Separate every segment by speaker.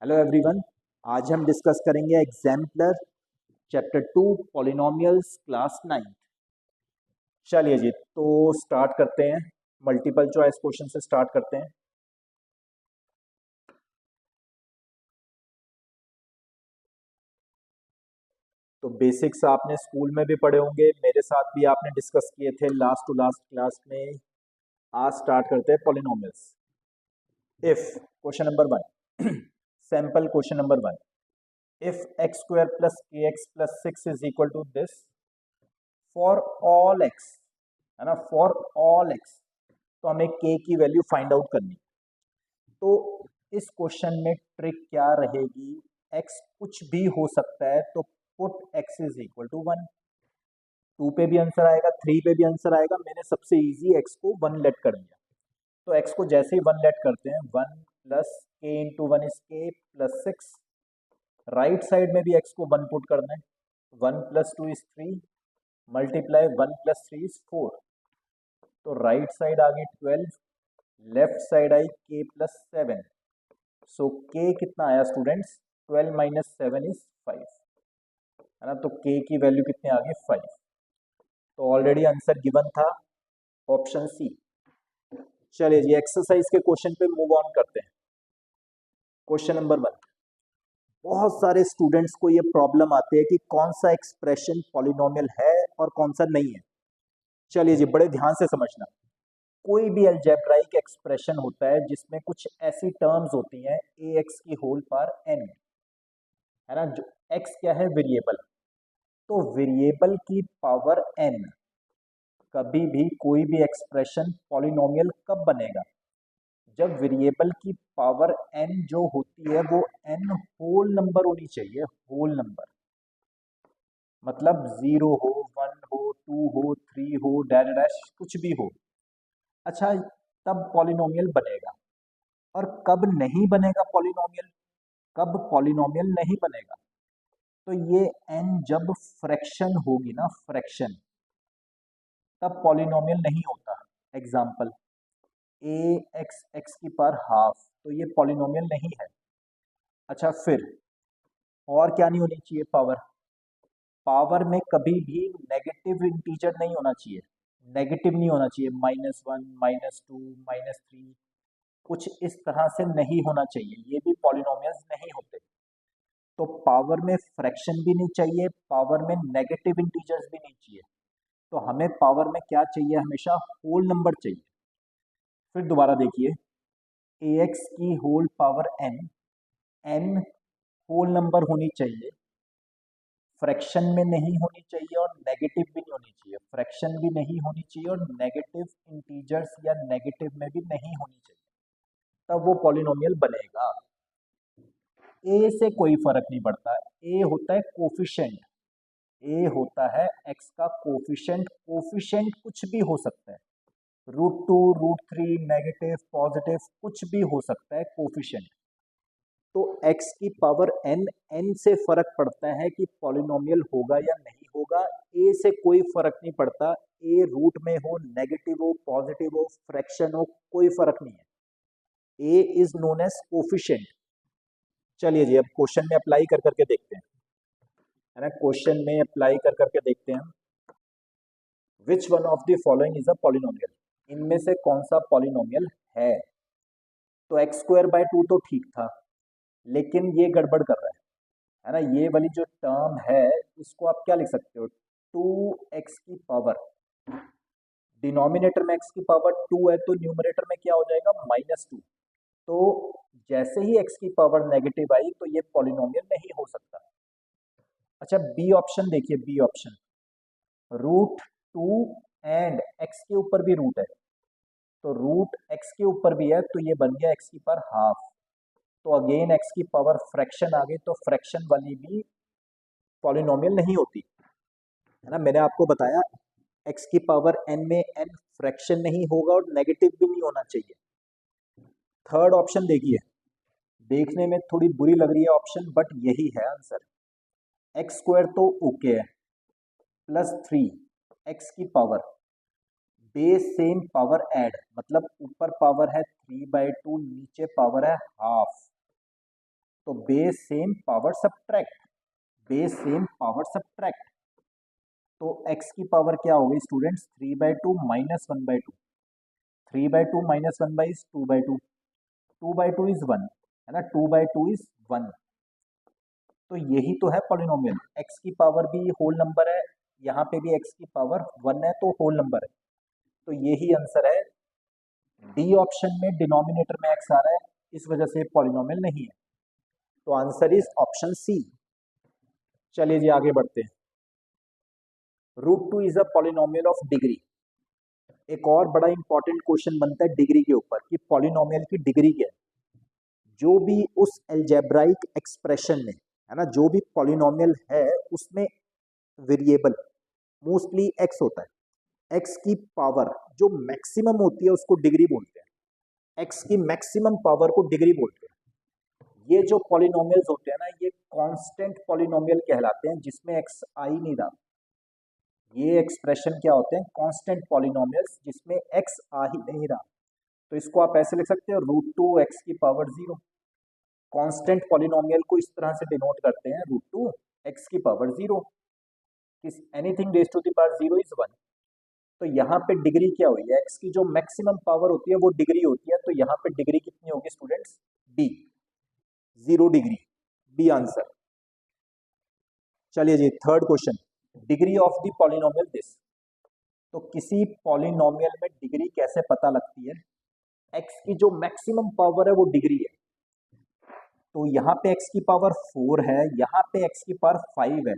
Speaker 1: Hello everyone. आज हम discuss करेंगे एग्जाम्पलर चैप्टर 2 पॉलिनोमियल्स क्लास 9। चलिए जी, तो स्टार्ट करते हैं। मल्टीपल चॉइस क्वेश्चन से स्टार्ट करते हैं। तो बेसिक्स आपने स्कूल में भी पढ़े होंगे, मेरे साथ भी आपने डिस्कस किए थे लास्ट टू लास्ट क्लास में। आज स्टार्ट करते हैं polynomials. If question number 1 sample question number 1, if x square plus k x plus 6 is equal to this for all x, है ना, फॉर ऑल एक्स। तो हमें के की वैल्यू फाइंड आउट करनी। तो इस क्वेश्चन में ट्रिक क्या रहेगी, एक्स कुछ भी हो सकता है, तो put x is equal to 1। 2 पे भी आंसर आएगा, 3 पे भी आंसर आएगा। मैंने सबसे इजी एक्स को 1 लेट कर दिया। तो एक्स को जैसे ही 1 लेट करते हैं, 1 प्लस के इंटू 1 इज के प्लस 6। राइट साइड में भी एक्स को 1 पुट करना है। 1 plus 2 is 3 multiply 1 plus 3 is 4। तो राइट साइड आ गई 12, लेफ्ट साइड आई के प्लस 7। सो के कितना आया स्टूडेंट्स, 12 माइनस 7 इज 5, है ना। तो के की वैल्यू कितने आ गई, 5। तो ऑलरेडी आंसर गिवन था, ऑप्शन सी। चलिए जी, एक्सरसाइज के क्वेश्चन पे मूव ऑन करते हैं। क्वेश्चन नंबर 1, बहुत सारे स्टूडेंट्स को ये प्रॉब्लम आती है कि कौन सा एक्सप्रेशन पॉलिनोमियल है और कौन सा नहीं है। चलिए जी, बड़े ध्यान से समझना। कोई भी अलजेब्राइक एक्सप्रेशन होता है जिसमें कुछ ऐसी टर्म्स होती हैं, ए एक्स की होल पावर एन, है ना। जो एक्स क्या है, वेरिएबल। तो वेरिएबल की पावर एन, कभी भी कोई भी एक्सप्रेशन पॉलिनोमियल कब बनेगा, जब वेरिएबल की पावर एन जो होती है वो एन होल नंबर होनी चाहिए। होल नंबर मतलब 0 हो, 1 हो, 2 हो, 3 हो, डैश डैश कुछ भी हो। अच्छा, तब पॉलिनोमियल बनेगा। और कब नहीं बनेगा पॉलिनोमियल, कब पॉलिनोमियल नहीं बनेगा, तो ये एन जब फ्रैक्शन होगी ना, फ्रैक्शन, तब पॉलिनोमियल नहीं होता। एग्जाम्पल, ए एक्स एक्स की पावर हाफ, तो ये पॉलिनोमियल नहीं है। अच्छा, फिर और क्या नहीं होनी चाहिए, पावर। पावर में कभी भी नेगेटिव इंटीजर नहीं होना चाहिए। नेगेटिव नहीं होना चाहिए, -1 -2 -3, कुछ इस तरह से नहीं होना चाहिए। ये भी पॉलिनोमियल्स नहीं होते। तो पावर में फ्रैक्शन भी नहीं चाहिए, पावर में नेगेटिव इंटीजर्स भी नहीं चाहिए। तो हमें पावर में क्या चाहिए, हमेशा होल नंबर चाहिए। फिर दोबारा देखिए, ए एक्स की whole power n, n whole number होनी चाहिए, फ्रैक्शन में नहीं होनी चाहिए और नेगेटिव भी नहीं होनी चाहिए। फ्रैक्शन भी नहीं होनी चाहिए और नेगेटिव इंटीजर्स या नेगेटिव में भी नहीं होनी चाहिए, तब वो पॉलिनोमियल बनेगा। ए से कोई फर्क नहीं पड़ता। ए होता है कोफिशिएंट, ए होता है एक्स का कोफिशिएंट। कोफिशिएंट कुछ भी हो सकता है, √2 √3, नेगेटिव पॉजिटिव कुछ भी हो सकता है कोफिशिएंट। तो x की पावर n, n से फर्क पड़ता है कि पॉलिनोमियल होगा या नहीं होगा। a से कोई फर्क नहीं पड़ता, a रूट में हो, नेगेटिव हो, पॉजिटिव हो, फ्रैक्शन हो, कोई फर्क नहीं है। a is known as coefficient. चलिए जी, अब क्वेश्चन में अप्लाई कर करके देखते हैं, है ना। क्वेश्चन में अप्लाई कर करके देखते हैं, which one of the following is a polynomial. इनमें से कौन सा पॉलिनोमियल है। तो x²/2 तो ठीक था, लेकिन ये गड़बड़ कर रहा है ना। ये वाली जो टर्म है, इसको आप क्या लिख सकते हो, 2x की पावर, डिनोमिनेटर में x की पावर 2 है तो न्यूमरेटर में क्या हो जाएगा, -2। तो जैसे ही x की पावर नेगेटिव आई तो ये पॉलिनोमियल नहीं हो सकता। अच्छा, बी ऑप्शन देखिए, बी ऑप्शन, √2 एंड x के ऊपर भी रूट है, तो रूट x के ऊपर भी है, तो ये बन गया x की पावर हाफ। तो अगेन x की पावर फ्रैक्शन आ गई, तो फ्रैक्शन वाली भी पॉलिनोमियल नहीं होती, है ना। मैंने आपको बताया x की पावर n में n फ्रैक्शन नहीं होगा और नेगेटिव भी नहीं होना चाहिए। थर्ड ऑप्शन देखिए, देखने में थोड़ी बुरी लग रही है ऑप्शन, बट यही है आंसर। x² तो ओके है, +3 x की power, base same power add, मतलब ऊपर पावर है 3/2, नीचे पावर है हाफ। तो base same power subtract, base same power subtract, तो x की पावर क्या होगी students, 3/2 minus 1/2, 3/2 minus 1 is 2/2, 2/2 is 1 है ना, 2/2 इज 1। तो यही तो है पॉलिनोमियल, x की पावर भी होल नंबर है, यहाँ पे भी x की पावर 1 है तो होल नंबर है, तो यही आंसर है। डी ऑप्शन में डिनोमिनेटर में x आ रहा है, इस वजह से पॉलिनोमियल नहीं है, तो आंसर इज ऑप्शन सी। चलिए जी आगे बढ़ते हैं। √2 is a polynomial of degree. एक और बड़ा इंपॉर्टेंट क्वेश्चन बनता है डिग्री के ऊपर कि पॉलिनोमियल की डिग्री क्या है। जो भी उस एल्जेब्राइक एक्सप्रेशन में है ना, जो भी पॉलिनोमियल है उसमें वेरिएबल मोस्टली x होता है, x की पावर जो मैक्सिमम होती है उसको डिग्री बोलते हैं, x की मैक्सिमम पावर को डिग्री बोलते हैं। ये जो पॉलिनोमियल्स होते हैं ना, ये कांस्टेंट पॉलिनोमियल कहलाते हैं जिसमें x आ ही नहीं रहा। ये एक्सप्रेशन क्या होते हैं, कांस्टेंट पॉलिनोमियल्स जिसमें x आ ही नहीं रहा। तो इसको आप ऐसे लिख सकते हो √2 x की पावर 0। कांस्टेंट पॉलिनोमियल को इस तरह से डिनोट करते हैं √2 x की power 0, anything raise to the power 0 is 1। तो यहाँ पे डिग्री क्या हुई है, x की जो मैक्सिमम पावर होती है वो डिग्री होती है, तो यहाँ पे डिग्री कितनी होगी students, d, 0 degree, b answer. चलिए जी third question, degree of the polynomial this. तो किसी पॉलिनोमियल में डिग्री कैसे पता लगती है, x की जो मैक्सिमम पावर है वो डिग्री है। तो यहाँ पे x की पावर 4 है, यहाँ पे x की पावर 5 है,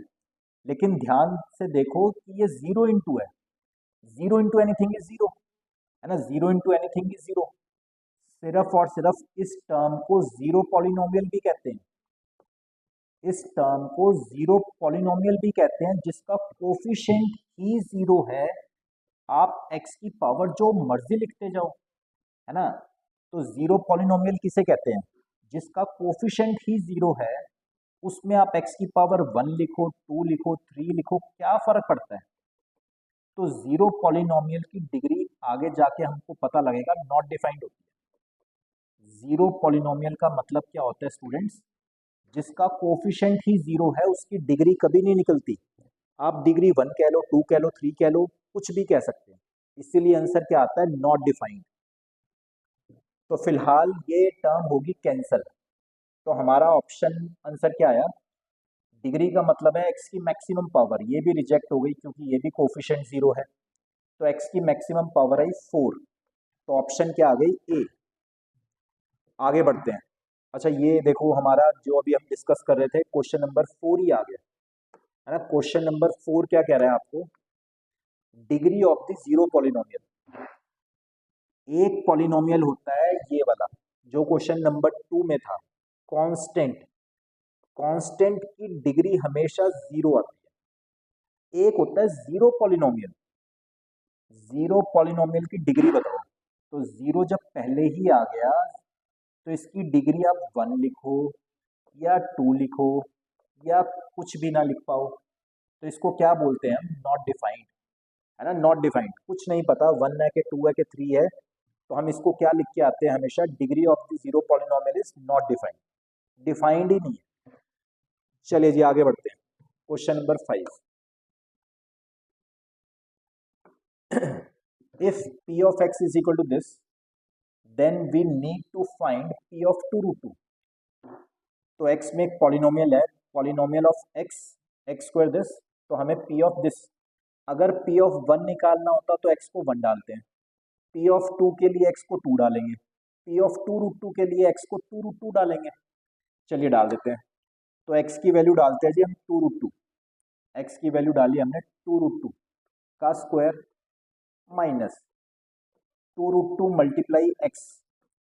Speaker 1: लेकिन ध्यान से देखो कि ये 0 इंटू है, 0 इंटू एनीथिंग इज 0 है ना, 0 इंटू एनीथिंग इज 0। सिर्फ और सिर्फ इस टर्म को जीरो पॉलिनोमियल भी कहते हैं, इस टर्म को जीरो पॉलिनोमियल भी कहते हैं जिसका कोफिशिएंट ही 0 है। आप x की पावर जो मर्जी लिखते जाओ है ना, तो जीरो पॉलिनोमियल किसे कहते हैं, जिसका कोफिशिएंट ही 0 है, उसमें आप x की पावर 1 लिखो, 2 लिखो, 3 लिखो, क्या फर्क पड़ता है। तो जीरो पॉलिनोमियल की डिग्री आगे जाके हमको पता लगेगा नॉट डिफाइंड होती है। जीरो पॉलिनोमियल का मतलब क्या होता है स्टूडेंट्स, जिसका कोफिशिएंट ही 0 है उसकी डिग्री कभी नहीं निकलती। आप डिग्री 1 कह लो, 2 कह लो, 3 कह लो, कुछ भी कह सकते हैं, इसीलिए आंसर क्या आता है, नॉट डिफाइंड। तो फिलहाल ये टर्म होगी कैंसल, तो हमारा ऑप्शन आंसर क्या आया, डिग्री का मतलब है x की मैक्सिमम पावर, ये भी रिजेक्ट हो गई क्योंकि ये भी कोफिशिएंट 0 है, तो x की मैक्सिमम पावर आई 4, तो ऑप्शन क्या आ गई, ए। आगे बढ़ते हैं। अच्छा ये देखो हमारा जो अभी हम डिस्कस कर रहे थे क्वेश्चन नंबर 4 ही आ गया है ना। क्वेश्चन नंबर 4 क्या कह रहा है आपको, degree of the zero polynomial. एक पॉलिनोमियल होता है ये वाला जो क्वेश्चन नंबर 2 में था, कांस्टेंट, कांस्टेंट की डिग्री हमेशा 0 आती है। एक होता है जीरो पॉलिनोमियल, जीरो पॉलिनोमियल की डिग्री बताओ, तो 0 जब पहले ही आ गया तो इसकी डिग्री आप 1 लिखो या 2 लिखो या कुछ भी ना लिख पाओ, तो इसको क्या बोलते हैं हम, नॉट डिफाइंड है ना, नॉट डिफाइंड, कुछ नहीं पता 1 है कि 2 है कि 3 है, तो हम इसको क्या लिख के आते हैं हमेशा, degree of the zero polynomial is not defined, defined ही नहीं है। चलिए जी आगे बढ़ते हैं, question number 5। if p of x is equal to this, then we need to find p of 2√2। तो x में एक पॉलिनोमियल है, polynomial of x, x square this, तो हमें p ऑफ दिस, अगर p ऑफ 1 निकालना होता तो x को 1 डालते हैं, p ऑफ 2 के लिए x को 2 डालेंगे, p ऑफ 2√2 के लिए x को 2√2 डालेंगे। चलिए डाल देते हैं, तो x की वैल्यू डालते हैं जी हम 2√2, x की वैल्यू डाली हमने 2√2 का स्क्वायर माइनस 2√2 मल्टीप्लाई x।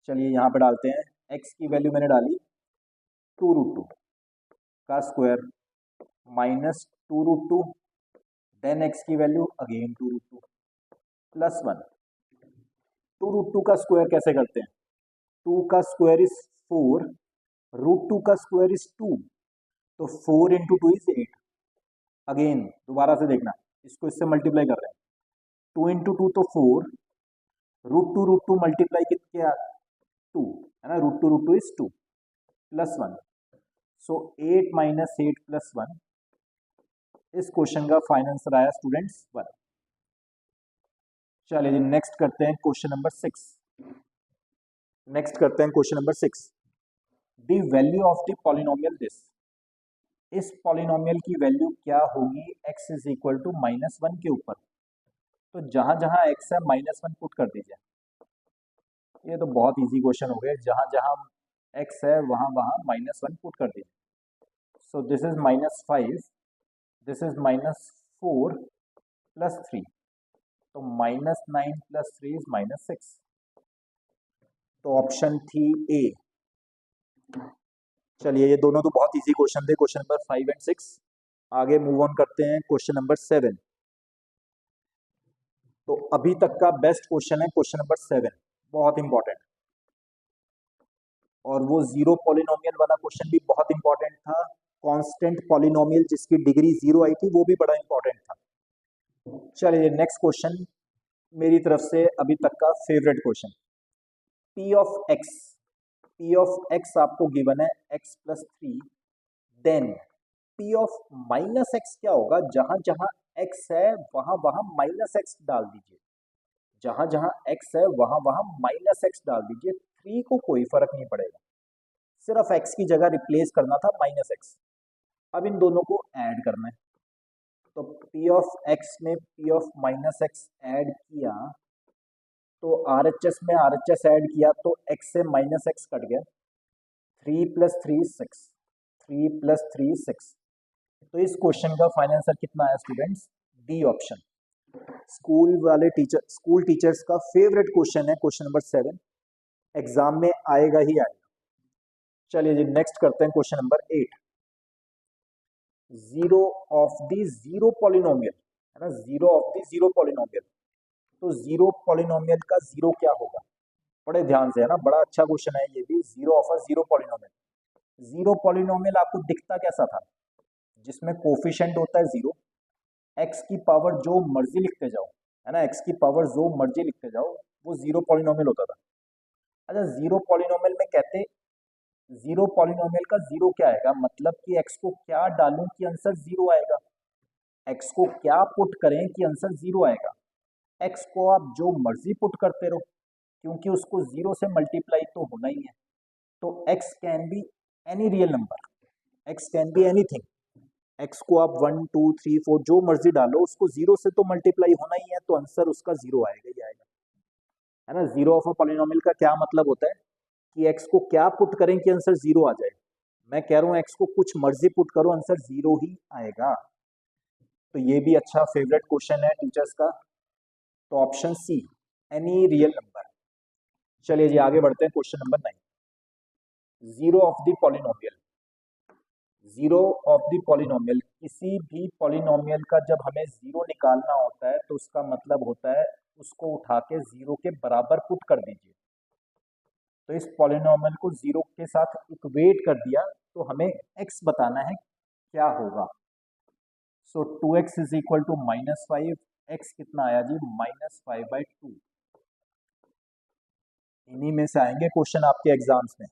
Speaker 1: चलिए यहाँ पे डालते हैं, x की वैल्यू मैंने डाली 2√2 का स्क्वायर माइनस 2√2, देन x की वैल्यू अगेन 2√2 प्लस 1। 2√2 का स्क्वायर कैसे करते हैं, 2 का स्क्वायर इज 4, √2 का स्क्वायर इज 2, तो 4 इंटू 2 इज 8। अगेन दोबारा से देखना, इसको इससे मल्टीप्लाई कर रहे हैं, 2 इंटू 2 तो 4, √2 मल्टीप्लाई कितने 2 है ना, √2 is 2 plus 1, so 8 minus 8 plus 1, इस क्वेश्चन का फाइनल आंसर आया स्टूडेंट्स 1। चलिए जी नेक्स्ट करते हैं क्वेश्चन नंबर 6। नेक्स्ट करते हैं question number 6। The value of the polynomial this, इस पॉलिनोमियल की वैल्यू क्या होगी x इज इक्वल टू -1 के ऊपर। तो जहां जहां x है -1 पुट कर दीजिए। ये तो बहुत इजी क्वेश्चन हो गया, जहां जहां x है वहां वहां -1 पुट कर दीजिए। So this is -5, this is -4 plus 3, तो -9 प्लस 3 इज -6। तो ऑप्शन थी ए। चलिए ये दोनों तो बहुत इजी क्वेश्चन थे, क्वेश्चन नंबर 5 एंड 6। आगे मूव ऑन करते हैं क्वेश्चन नंबर 7। तो अभी तक का बेस्ट क्वेश्चन है क्वेश्चन नंबर 7, बहुत इंपॉर्टेंट। और वो जीरो पॉलिनोमियल वाला क्वेश्चन भी बहुत इंपॉर्टेंट था। कांस्टेंट पॉलिनोमियल जिसकी डिग्री 0 आई थी वो भी बड़ा इंपॉर्टेंट था। चलिए नेक्स्ट क्वेश्चन मेरी तरफ से अभी तक का favourite question. P of x आपको गिवन है x plus 3, then p of minus x क्या होगा। जहां जहां x है वहां वहां माइनस एक्स डाल दीजिए, जहां जहां x है वहां वहां माइनस एक्स डाल दीजिए। 3 को कोई फर्क नहीं पड़ेगा, सिर्फ x की जगह रिप्लेस करना था -x। अब इन दोनों को ऐड करना है, तो p ऑफ x में p of minus x add किया, तो RHS में RHS ऐड किया तो x से -x कट गया। 3 प्लस 3 6, 3 प्लस 3 6। तो इस क्वेश्चन का फाइनल आंसर कितना है students? D option. School teachers का फेवरेट क्वेश्चन है क्वेश्चन नंबर 7, एग्जाम में आएगा ही आएगा। चलिए जी नेक्स्ट करते हैं question number 8। Zero of the zero polynomial, है ना, zero of the zero polynomial. तो जीरो पॉलिनोमियल का जीरो क्या होगा? बड़े ध्यान से, है ना, बड़ा अच्छा क्वेश्चन है ये भी। Zero of a zero polynomial, zero polynomial आपको दिखता कैसा था? जिसमें कोफिशिएंट होता है जीरो, एक्स की पावर जो मर्जी लिखते जाओ, है ना, एक्स की पावर जो मर्जी लिखते जाओ, वो जीरो पॉलिनोमियल होता था। अच्छा, जीरो पॉलिनोमियल में कहते, जीरो पॉलिनोमियल का जीरो क्या आएगा, मतलब कि एक्स को क्या डालूं कि आंसर जीरो आएगा, एक्स को क्या पुट करें कि आंसर जीरो आएगा। एक्स को आप जो मर्जी पुट करते रहो, क्योंकि उसको जीरो से मल्टीप्लाई तो होना ही है। तो x can be any real number, x can be anything. X को आप 1 2 3 4 जो मर्जी डालो, उसको जीरो से तो मल्टीप्लाई होना ही है, तो आंसर उसका जीरो आएगा ही आएगा, है ना। जीरो ऑफ अ पॉलिनोमियल का क्या मतलब होता है कि एक्स को क्या पुट करें कि आंसर जीरो आ जाए। मैं कह रहा हूं एक्स को कुछ मर्जी पुट करो, आंसर जीरो ही आएगा। तो ये भी अच्छा फेवरेट क्वेश्चन है टीचर्स का। तो option C, any real number. चलिए जी आगे बढ़ते हैं question number 9। Zero of the polynomial, zero of the polynomial, किसी भी पॉलिनोमियल का जब हमें जीरो निकालना होता है तो उसका मतलब होता है उसको उठा के जीरो के बराबर पुट कर दीजिए। तो इस पॉलिनोमियल को जीरो के साथ इक्वेट कर दिया, तो हमें x बताना है क्या होगा। So 2x is equal to -5, x कितना आया जी? -5/2। इन्हीं में से आएंगे क्वेश्चन आपके एग्जाम्स में।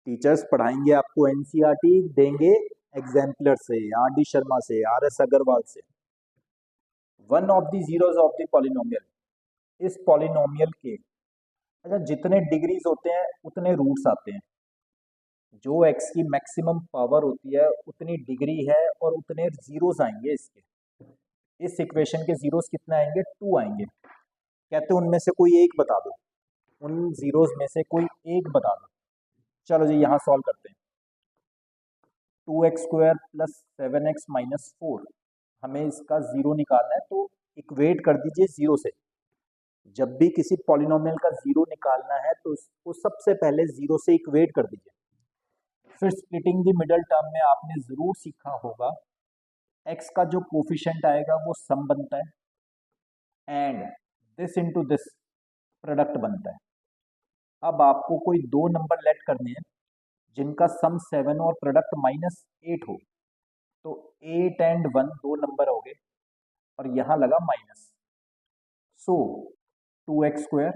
Speaker 1: टीचर्स पढ़ाएंगे आपको, एनसीईआरटी देंगे एग्जाम्पलर से, RD शर्मा से, RS अग्रवाल से। One of the zeros of the polynomial, इस पॉलिनोमियल के, अच्छा, जितने डिग्रीज होते हैं उतने रूट्स आते हैं। जो x की मैक्सिमम पावर होती है उतनी डिग्री है और उतने जीरोस आएंगे इसके। इस इक्वेशन के जीरोस कितने आएंगे? 2 आएंगे। कहते हैं उनमें से कोई एक बता दो, उन जीरोस में से कोई एक बता दो। चलो जी यहाँ सॉल्व करते हैं। 2x² प्लस 7x माइनस 4, हमें इसका जीरो निकालना है, तो इक्वेट कर दीजिए जीरो से। जब भी किसी पॉलिनोमियल का जीरो निकालना है तो उसको सबसे पहले जीरो से इक्वेट कर दीजिए। फिर स्प्लिटिंग द मिडल टर्म में आपने जरूर सीखा होगा, x का जो कोफिशिएंट आएगा वो सम बनता है, and this into this product बनता है। अब आपको कोई दो नंबर लेट करने हैं जिनका सम 7 और प्रोडक्ट -8 हो, तो 8 एंड 1 दो नंबर हो गए और यहाँ लगा minus. So 2x²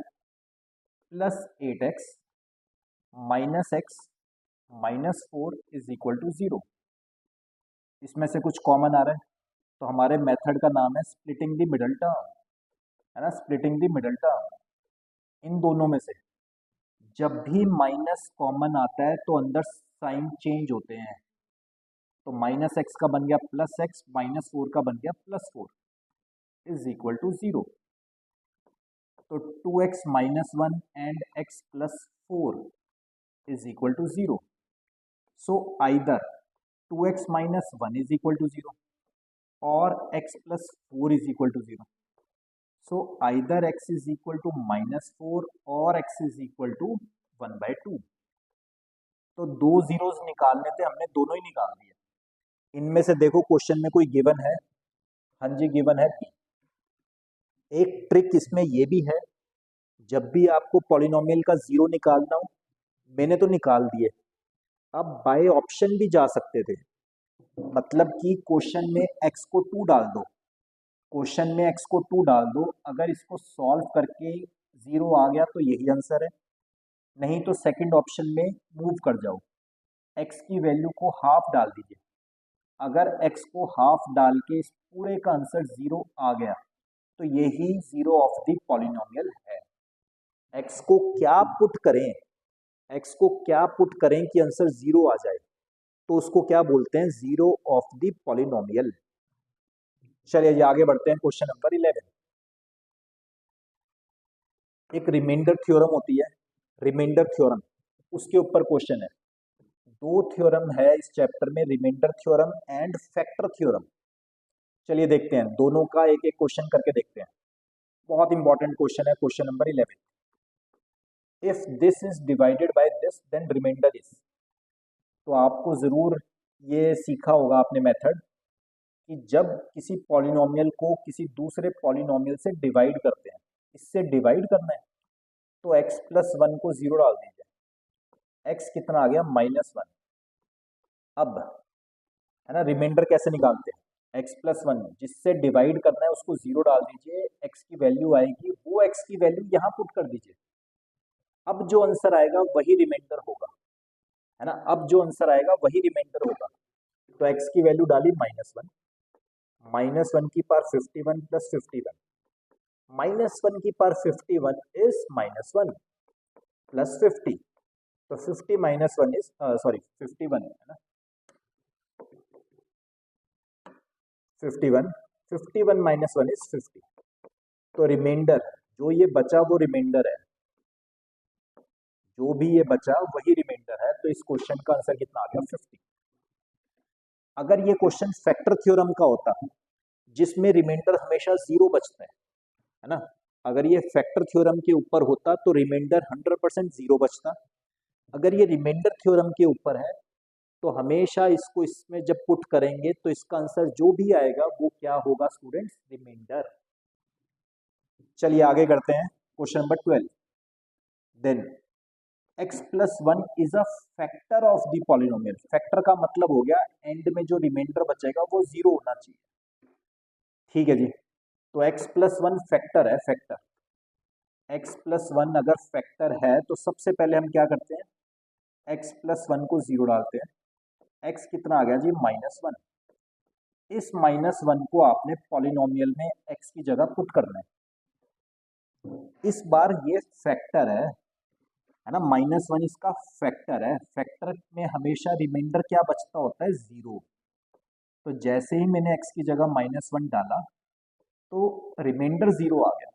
Speaker 1: plus 8x minus x -4 is equal to 0। इसमें से कुछ कॉमन आ रहा है, तो हमारे मेथड का नाम है स्प्लिटिंग द मिडल टर्म, है ना, स्प्लिटिंग द मिडल टर्म। इन दोनों में से जब भी माइनस कॉमन आता है तो अंदर साइन चेंज होते हैं, तो -x का बन गया +x, -4 का बन गया +4 इज इक्वल टू 0। तो 2x - 1 and x + 4 is equal to 0। So either 2x - 1 is equal to 0 और x + 4 is equal to 0। So either x is equal to -4 और x इज इक्वल टू 1/2। तो दो जीरोस निकालने थे, हमने दोनों ही निकाल दिए। इनमें से देखो क्वेश्चन में कोई गिवन है? हाँ जी, गिवन है B। एक ट्रिक इसमें ये भी है, जब भी आपको पॉलिनोमियल का जीरो निकालना हो, मैंने तो निकाल दिए, अब बाय ऑप्शन भी जा सकते थे। मतलब कि क्वेश्चन में x को 2 डाल दो, क्वेश्चन में x को 2 डाल दो, अगर इसको सॉल्व करके 0 आ गया तो यही आंसर है, नहीं तो सेकंड ऑप्शन में मूव कर जाओ, x की वैल्यू को हाफ डाल दीजिए। अगर x को हाफ डाल के इस पूरे का आंसर 0 आ गया तो यही जीरो ऑफ द पॉलिनोमियल है। x को क्या पुट करें, x को क्या पुट करें कि आंसर 0 आ जाए, तो उसको क्या बोलते हैं, जीरो ऑफ द पॉलिनोमियल। चलिए आगे बढ़ते हैं, क्वेश्चन नंबर 11। एक रिमाइंडर थ्योरम होती है, रिमाइंडर थ्योरम, उसके ऊपर क्वेश्चन है। दो थ्योरम है इस चैप्टर में, remainder theorem and factor theorem. चलिए देखते हैं, दोनों का एक एक क्वेश्चन करके देखते हैं। बहुत इंपॉर्टेंट क्वेश्चन है, question number 11। If this is divided by this then remainder is. तो आपको जरूर ये सीखा होगा आपने मेथड, कि जब किसी पॉलिनोमियल को किसी दूसरे पॉलिनोमियल से डिवाइड करते हैं, इससे डिवाइड करना है, तो x + 1 को 0 डाल दीजिए, x कितना आ गया -1। अब है ना, रिमाइंडर कैसे निकालते हैं, x + 1 जिससे डिवाइड करना है उसको 0 डाल दीजिए, x की वैल्यू आएगी, वो x की वैल्यू यहाँ पुट कर दीजिए। अब जो आंसर आएगा वही रिमाइंडर होगा, है ना, अब जो आंसर आएगा वही रिमाइंडर होगा। तो x की वैल्यू डाली -1, -1 की पावर 51 + 51, -1 की पावर 51 इज -1 + 50, तो 50 - 1 इज 51 है ना, 51 51 - 1 इज 50। तो रिमाइंडर जो ये बचा वो रिमाइंडर है, जो भी ये बचा वही रिमाइंडर है। तो इस क्वेश्चन का आंसर कितना आ गया, 50। अगर ये क्वेश्चन फैक्टर थ्योरम का होता जिसमें रिमाइंडर हमेशा 0 बचता है ना, अगर ये फैक्टर थ्योरम के ऊपर होता तो रिमाइंडर 100% 0 बचता। अगर ये रिमाइंडर थ्योरम के ऊपर है तो हमेशा इसको इसमें जब पुट करेंगे तो इसका आंसर जो भी आएगा वो क्या होगा स्टूडेंट्स, रिमाइंडर। चलिए आगे करते हैं, question number 12। Then x + 1 is a factor of the polynomial. Factor का मतलब हो गया एंड में जो रिमाइंडर बचेगा वो 0 होना चाहिए, ठीक है जी। तो x + 1 फैक्टर है, फैक्टर x + 1 अगर फैक्टर है तो सबसे पहले हम क्या करते हैं, x + 1 को 0 डालते हैं, x कितना आ गया जी, -1। इस -1 को आपने पॉलिनोमियल में x की जगह पुट करना है। इस बार ये फैक्टर है ना, -1 इसका फैक्टर है, फैक्टर में हमेशा रिमाइंडर क्या बचता होता है, 0। तो जैसे ही मैंने x की जगह -1 डाला तो रिमाइंडर 0 आ गया,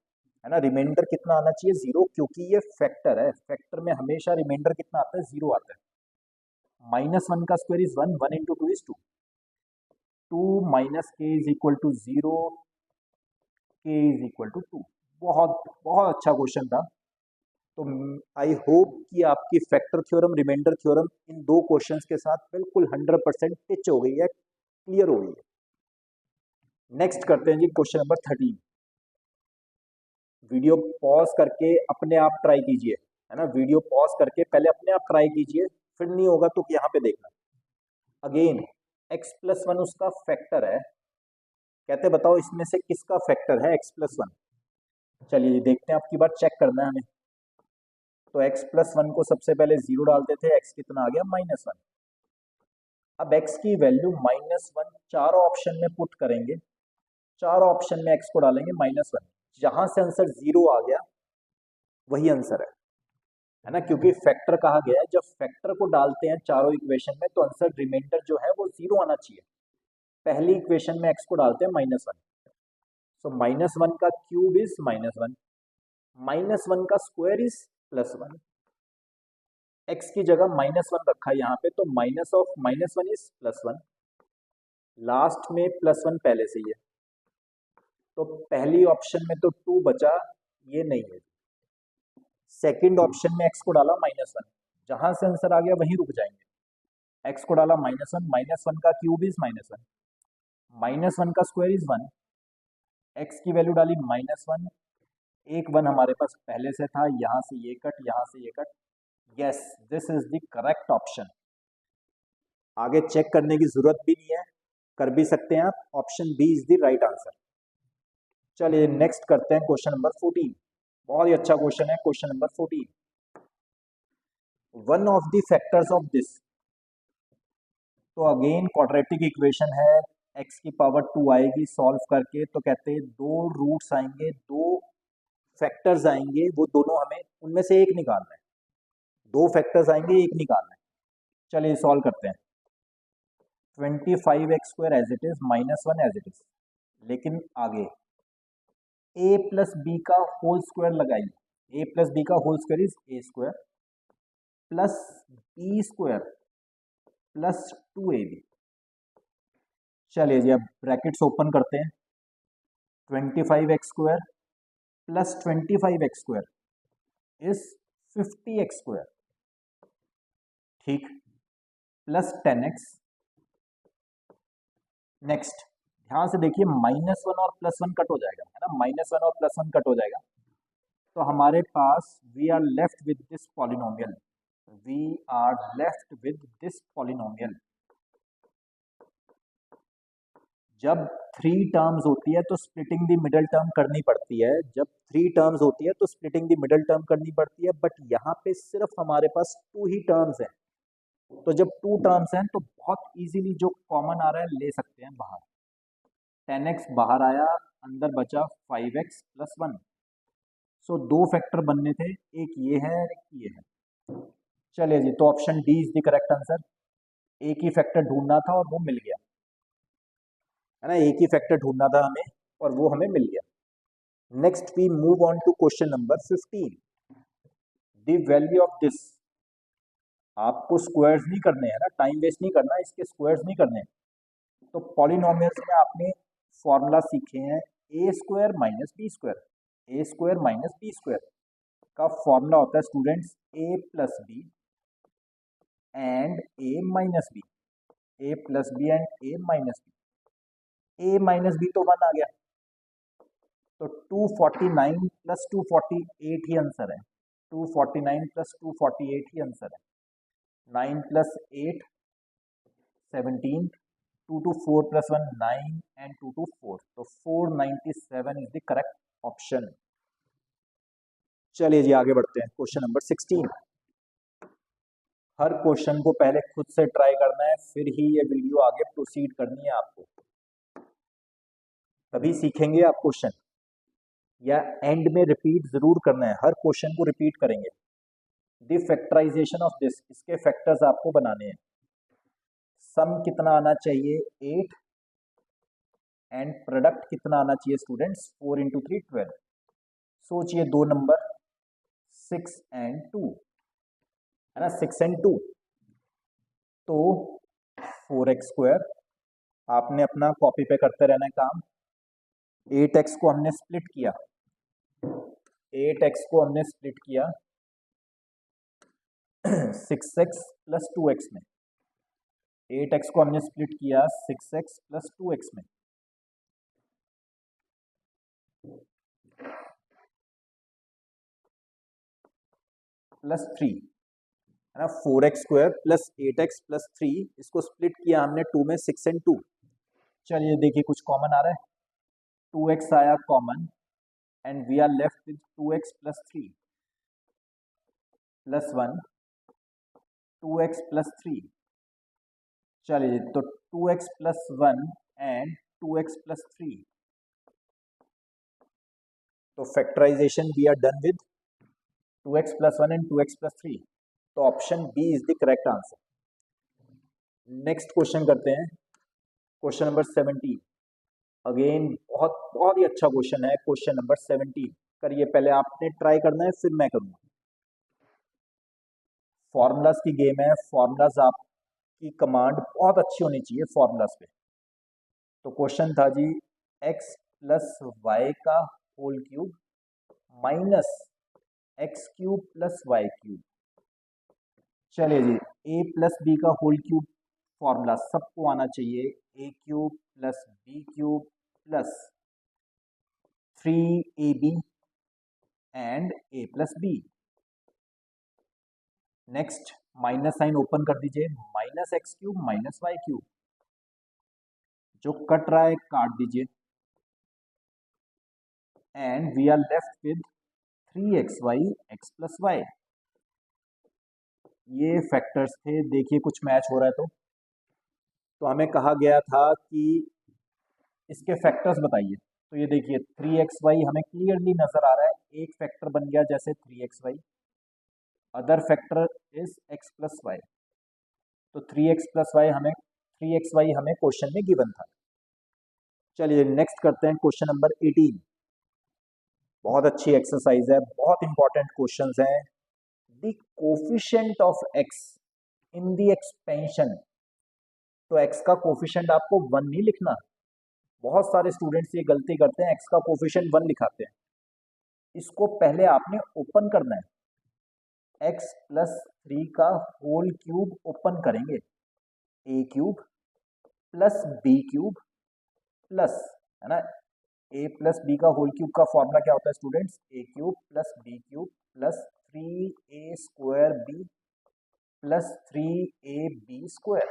Speaker 1: है ना। रिमाइंडर कितना आना चाहिए, 0, क्योंकि ये फैक्टर है, फैक्टर में हमेशा रिमाइंडर कितना आता है, 0 आता है। -1 का square is 1, 1 × 2 is 2, 2 - k is equal to 0, k is equal to 2। बहुत बहुत अच्छा क्वेश्चन था। तो आई होप कि आपकी फैक्टर थ्योरम, रिमाइंडर थ्योरम इन दो क्वेश्चंस के साथ बिल्कुल 100% टिच हो गई है, क्लियर हो गई है। नेक्स्ट करते हैं जी, क्वेश्चन नंबर 13। वीडियो पॉज करके अपने आप ट्राई कीजिए, है ना, वीडियो पॉज करके पहले अपने आप ट्राई कीजिए, फिर नहीं होगा तो यहाँ पे देखना। अगेन x + 1 उसका फैक्टर है, कहते बताओ इसमें से किसका फैक्टर है x + 1। चलिए देखते हैं, आपकी बात चेक करना है हमें। तो x प्लस वन को सबसे पहले 0 डालते थे, x कितना आ गया -1। अब x की वैल्यू -1 चारों ऑप्शन में पुट करेंगे, चारों ऑप्शन में x को डालेंगे -1, जहां से आंसर 0 आ गया वही आंसर है ना, क्योंकि फैक्टर कहा गया है, जब फैक्टर को डालते हैं चारों इक्वेशन में तो आंसर रिमाइंडर जो है वो 0 आना चाहिए। पहली इक्वेशन में x को डालते हैं -1, सो -1 का क्यूब इज -1, -1 का स्क्वायर इज +1, x की जगह -1 रखा है यहाँ पे, तो माइनस ऑफ -1 इज +1, लास्ट में +1 पहले से ही है, तो पहली ऑप्शन में तो 2 बचा, ये नहीं है। सेकंड ऑप्शन में x को डाला -1, जहां से आंसर आ गया वहीं रुक जाएंगे। x को डाला -1, -1 का क्यूब इज -1, -1 का स्क्वायर इज 1, x की वैल्यू डाली -1, एक 1 हमारे पास पहले से था, यहां से ये कट, यहां से ये cut, yes this is the correct option. आगे चेक करने की जरूरत भी नहीं है, कर भी सकते हैं आप, option B is the right answer. चलिए नेक्स्ट करते हैं क्वेश्चन नंबर 14, बहुत ही अच्छा क्वेश्चन है question number 14। One of the factors of this, तो अगेन क्वाड्रेटिक इक्वेशन है, x की पावर 2 आएगी सॉल्व करके, तो कहते हैं दो रूट्स आएंगे, दो फैक्टर्स आएंगे, वो दोनों हमें उनमें से एक निकालना है, दो फैक्टर्स आएंगे एक निकालना है। चलिए सॉल्व करते हैं। 25x² as it is, -1 as it is, लेकिन आगे a प्लस बी का होल स्क्वायर लगाइए, a प्लस बी का whole square is a² plus b² plus 2ab। चलिए जी अब ब्रैकेट्स ओपन करते हैं, 25x² plus 25x² is 50x², ठीक, प्लस 10x। नेक्स्ट ध्यान से देखिए, -1 और +1 कट हो जाएगा, है ना, -1 और +1 कट हो जाएगा, तो हमारे पास we are left with this polynomial, we are left with this polynomial. जब 3 टर्म्स होती है तो स्प्लिटिंग द मिडिल टर्म करनी पड़ती है, जब 3 टर्म्स होती है तो स्प्लिटिंग द मिडिल टर्म करनी पड़ती है, बट यहाँ पे सिर्फ हमारे पास 2 ही टर्म्स हैं, तो जब 2 टर्म्स हैं तो बहुत इजीली जो कॉमन आ रहा है ले सकते हैं बाहर। 10x बाहर आया, अंदर बचा 5x प्लस 1, सो दो फैक्टर बनने थे, एक ये है और एक ये है। चलिए जी, तो option D is the correct answer, एक ही फैक्टर ढूंढना था और वो मिल गया, है ना, एक ही फैक्टर ढूंढना था हमें और वो हमें मिल गया। Next we move on to question number 15, the value of this, आपको स्क्वायर्स नहीं करने हैं ना, टाइम वेस्ट नहीं करना, इसके स्क्वायर्स नहीं करने। तो पॉलिनोमियल्स में आपने फॉर्मूला सीखे हैं, a² minus b², a² minus b² का फॉर्मूला होता है students a plus b and a minus b, a plus b and a minus b, a minus b तो 1 आ गया, तो 249 प्लस 248 ही आंसर है, 249 प्लस 248 ही आंसर है, 9 plus 8 17, 2 to 4 plus 1 9 and 2 to 4, तो 497 is the correct option. चलिए जी आगे बढ़ते हैं, क्वेश्चन नंबर 16। हर क्वेश्चन को पहले खुद से ट्राई करना है, फिर ही ये वीडियो आगे प्रोसीड करनी है आपको, तभी सीखेंगे आप क्वेश्चन, या एंड में रिपीट जरूर करना है, हर क्वेश्चन को रिपीट करेंगे। द फैक्टराइजेशन ऑफ दिस, इसके फैक्टर्स आपको बनाने हैं। सम कितना आना चाहिए 8 एंड प्रोडक्ट कितना आना चाहिए स्टूडेंट्स 4 × 3 12। सोचिए दो नंबर 6 and 2, है ना, 6 and 2, तो 4x², आपने अपना कॉपी पे करते रहना है काम। 8x को हमने स्प्लिट किया, 8x को हमने स्प्लिट किया 6x प्लस 2x में, 8x को हमने स्प्लिट किया 6x प्लस 2x में, प्लस 3, है ना, 4x² प्लस 8x प्लस 3, इसको स्प्लिट किया हमने 2 में, 6 and 2। चलिए देखिए कुछ कॉमन आ रहा है, 2x आया common and we are left with 2x plus 3, plus 1 2x plus 3। चलिए तो 2x plus 1 and 2x plus 3, तो factorisation we are done with 2x plus 1 and 2x plus 3, तो option B is the correct answer. Next question करते हैं, question number 17। Again बहुत बहुत ही अच्छा question है, क्वेश्चन नंबर 17 करिए। पहले आपने ट्राई करना है, फिर मैं करूंगा। फॉर्मूलाज की गेम है, फॉर्मूलाज आपकी कमांड बहुत अच्छी होनी चाहिए फॉर्मूलाज पे। तो क्वेश्चन था जी x प्लस वाई का whole cube minus x cube plus y cube. चलिए जी, a प्लस बी का होल क्यूब फॉर्मूला सबको आना चाहिए, a cube plus B cube plus 3ab and a plus b. Next minus sign open कर दीजिए, minus x cube minus y cube, जो cut रहा है काट दीजिए, and we are left with 3xy x plus y. ये factors थे, देखिए कुछ मैच हो रहा है तो हमें कहा गया था कि इसके फैक्टर्स बताइए। तो ये देखिए 3xy हमें क्लियरली नजर आ रहा है, एक फैक्टर बन गया जैसे 3xy, other factor is x plus y. तो 3x प्लस वाई हमें 3xy हमें क्वेश्चन में गिवन था। चलिए नेक्स्ट करते हैं क्वेश्चन नंबर 18। बहुत अच्छी एक्सरसाइज है, बहुत इंपॉर्टेंट क्वेश्चंस हैं। The coefficient of x in the expansion. तो x का कोफिशिएंट आपको 1 नहीं लिखना, बहुत सारे स्टूडेंट्स ये गलती करते हैं, x का कोफिशिएंट 1 लिखाते हैं। इसको पहले आपने ओपन करना है, x प्लस 3 का होल क्यूब ओपन करेंगे, a cube plus B cube plus, है ना, a प्लस बी का होल क्यूब का फॉर्मूला क्या होता है students, a cube plus B cube plus 3a square B plus 3ab square.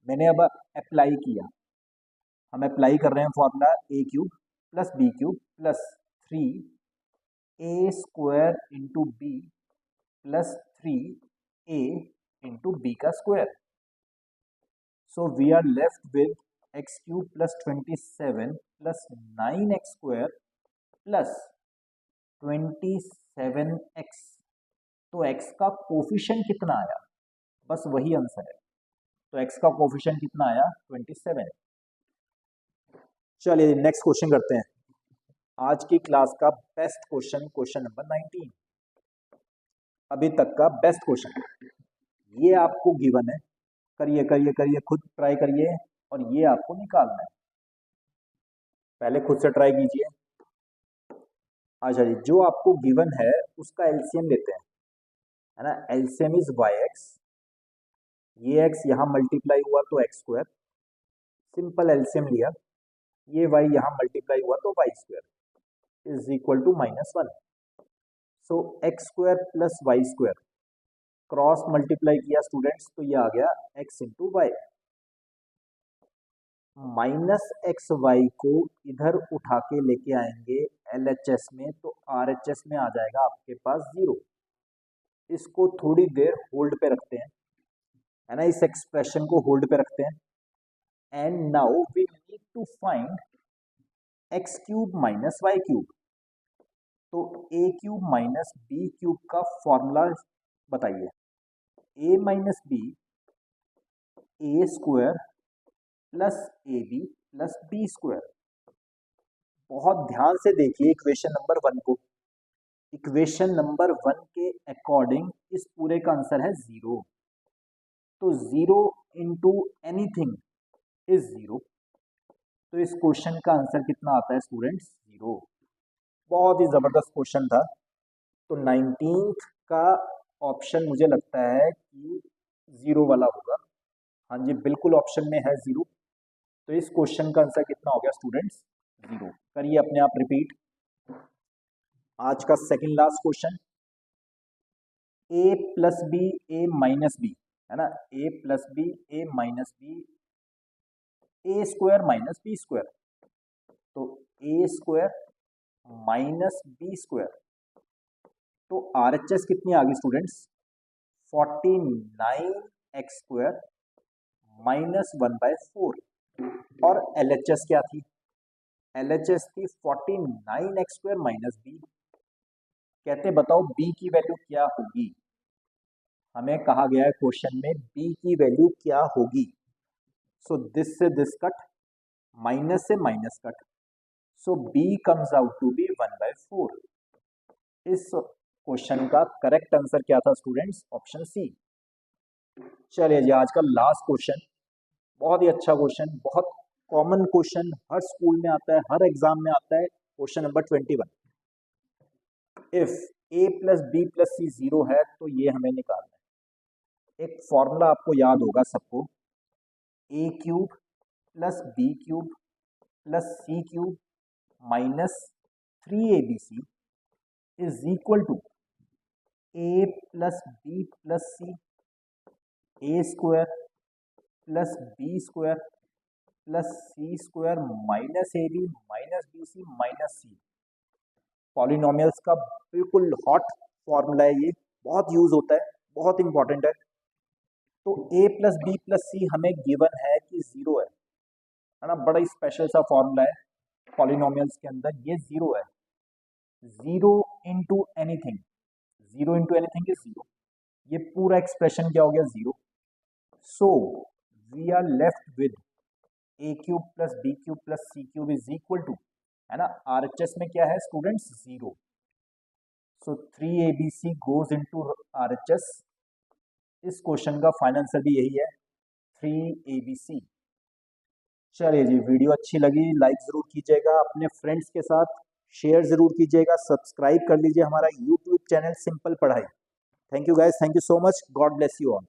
Speaker 1: मैंने अब अप्लाई किया, हम अप्लाई कर रहे हैं formula a cube plus B cube plus 3a square into B plus 3a into B का square. So we are left with x cube plus 27 plus 9x square plus 27x। तो x का coefficient कितना आया, बस वही answer है। तो x का कोफिशिएंट कितना आया, 27। चलिए नेक्स्ट क्वेश्चन करते हैं, आज की क्लास का बेस्ट क्वेश्चन, क्वेश्चन नंबर 19, अभी तक का बेस्ट क्वेश्चन। ये आपको गिवन है, करिए करिए करिए, खुद ट्राई करिए और ये आपको निकालना है। पहले खुद से ट्राई कीजिए। अच्छा जी, जो आपको गिवन है उसका एलसीएम लेते हैं, है ना। एलसीएम इज वाई एक्स, ये x यहाँ मल्टीप्लाई हुआ तो एक्स स्क्वायर, सिंपल एलसीएम लिया, ये y यहाँ मल्टीप्लाई हुआ तो y square is equal to -1। So x square plus y square, cross multiply किया स्टूडेंट्स तो ये आ गया x into y. Minus x y को इधर उठा के लेके आएंगे LHS में, तो RHS में आ जाएगा आपके पास 0। इसको थोड़ी देर होल्ड पे रखते हैं, है ना, इस एक्सप्रेशन को होल्ड पे रखते हैं। And now we need to find x cube minus y cube. तो a cube minus b cube का फॉर्मूला बताइए, a minus b a square plus a b plus b square. बहुत ध्यान से देखिए इक्वेशन नंबर 1 को, इक्वेशन नंबर 1 के according इस पूरे का आंसर है 0। तो 0 इंटू एनीथिंग इज 0, तो इस क्वेश्चन का आंसर कितना आता है स्टूडेंट्स, 0। बहुत ही जबरदस्त क्वेश्चन था। तो 19th का ऑप्शन मुझे लगता है कि 0 वाला होगा। हाँ जी, बिल्कुल ऑप्शन में है 0। तो इस क्वेश्चन का आंसर कितना हो गया स्टूडेंट्स, 0। करिए अपने आप रिपीट। आज का second last question, a plus b a minus b, है ना, a plus b a minus b a square minus b square. तो a square minus b square, तो RHS कितनी आ गई स्टूडेंट्स, 49x² -1/4। और LHS क्या थी, LHS थी 49x² -b। कहते बताओ b की वैल्यू क्या होगी, हमें कहा गया है क्वेश्चन में b की वैल्यू क्या होगी। सो दिस से दिस कट, माइनस से minus cut, so b comes out to be 1/4। इस क्वेश्चन का करेक्ट आंसर क्या था स्टूडेंट्स, ऑप्शन सी। चलिए जी आज का लास्ट क्वेश्चन, बहुत ही अच्छा क्वेश्चन, बहुत कॉमन क्वेश्चन, हर स्कूल में आता है, हर एग्जाम में आता है। Question number 21, if a + b + c 0 है तो ये हमें निकालना है। एक फॉर्मूला आपको याद होगा सबको, a³ + b³ + c³ -3abc is equal to a + b + c, a² + b² + c² -ab -bc -c। Polynomials का बिल्कुल हॉट फॉर्मूला है, ये बहुत यूज होता है, बहुत इंपॉर्टेंट है। तो a + b + c हमें गिवन है कि 0 है ना, बड़ा ही स्पेशल सा फॉर्मूला है पॉलिनोमियल्स के अंदर, ये 0 है। 0 into anything, 0 into anything is 0, ये पूरा एक्सप्रेशन क्या हो गया, 0। So we are left with a³ + b³ + c³ is equal to, है ना, RHS में क्या है students, 0। So 3abc goes into RHS। इस क्वेश्चन का फाइनल आंसर भी यही है, 3abc। चलिए जी वीडियो अच्छी लगी लाइक ज़रूर कीजिएगा, अपने फ्रेंड्स के साथ शेयर ज़रूर कीजिएगा, सब्सक्राइब कर लीजिए हमारा यूट्यूब चैनल सिंपल पढ़ाई। Thank you guys, thank you so much, God bless you all.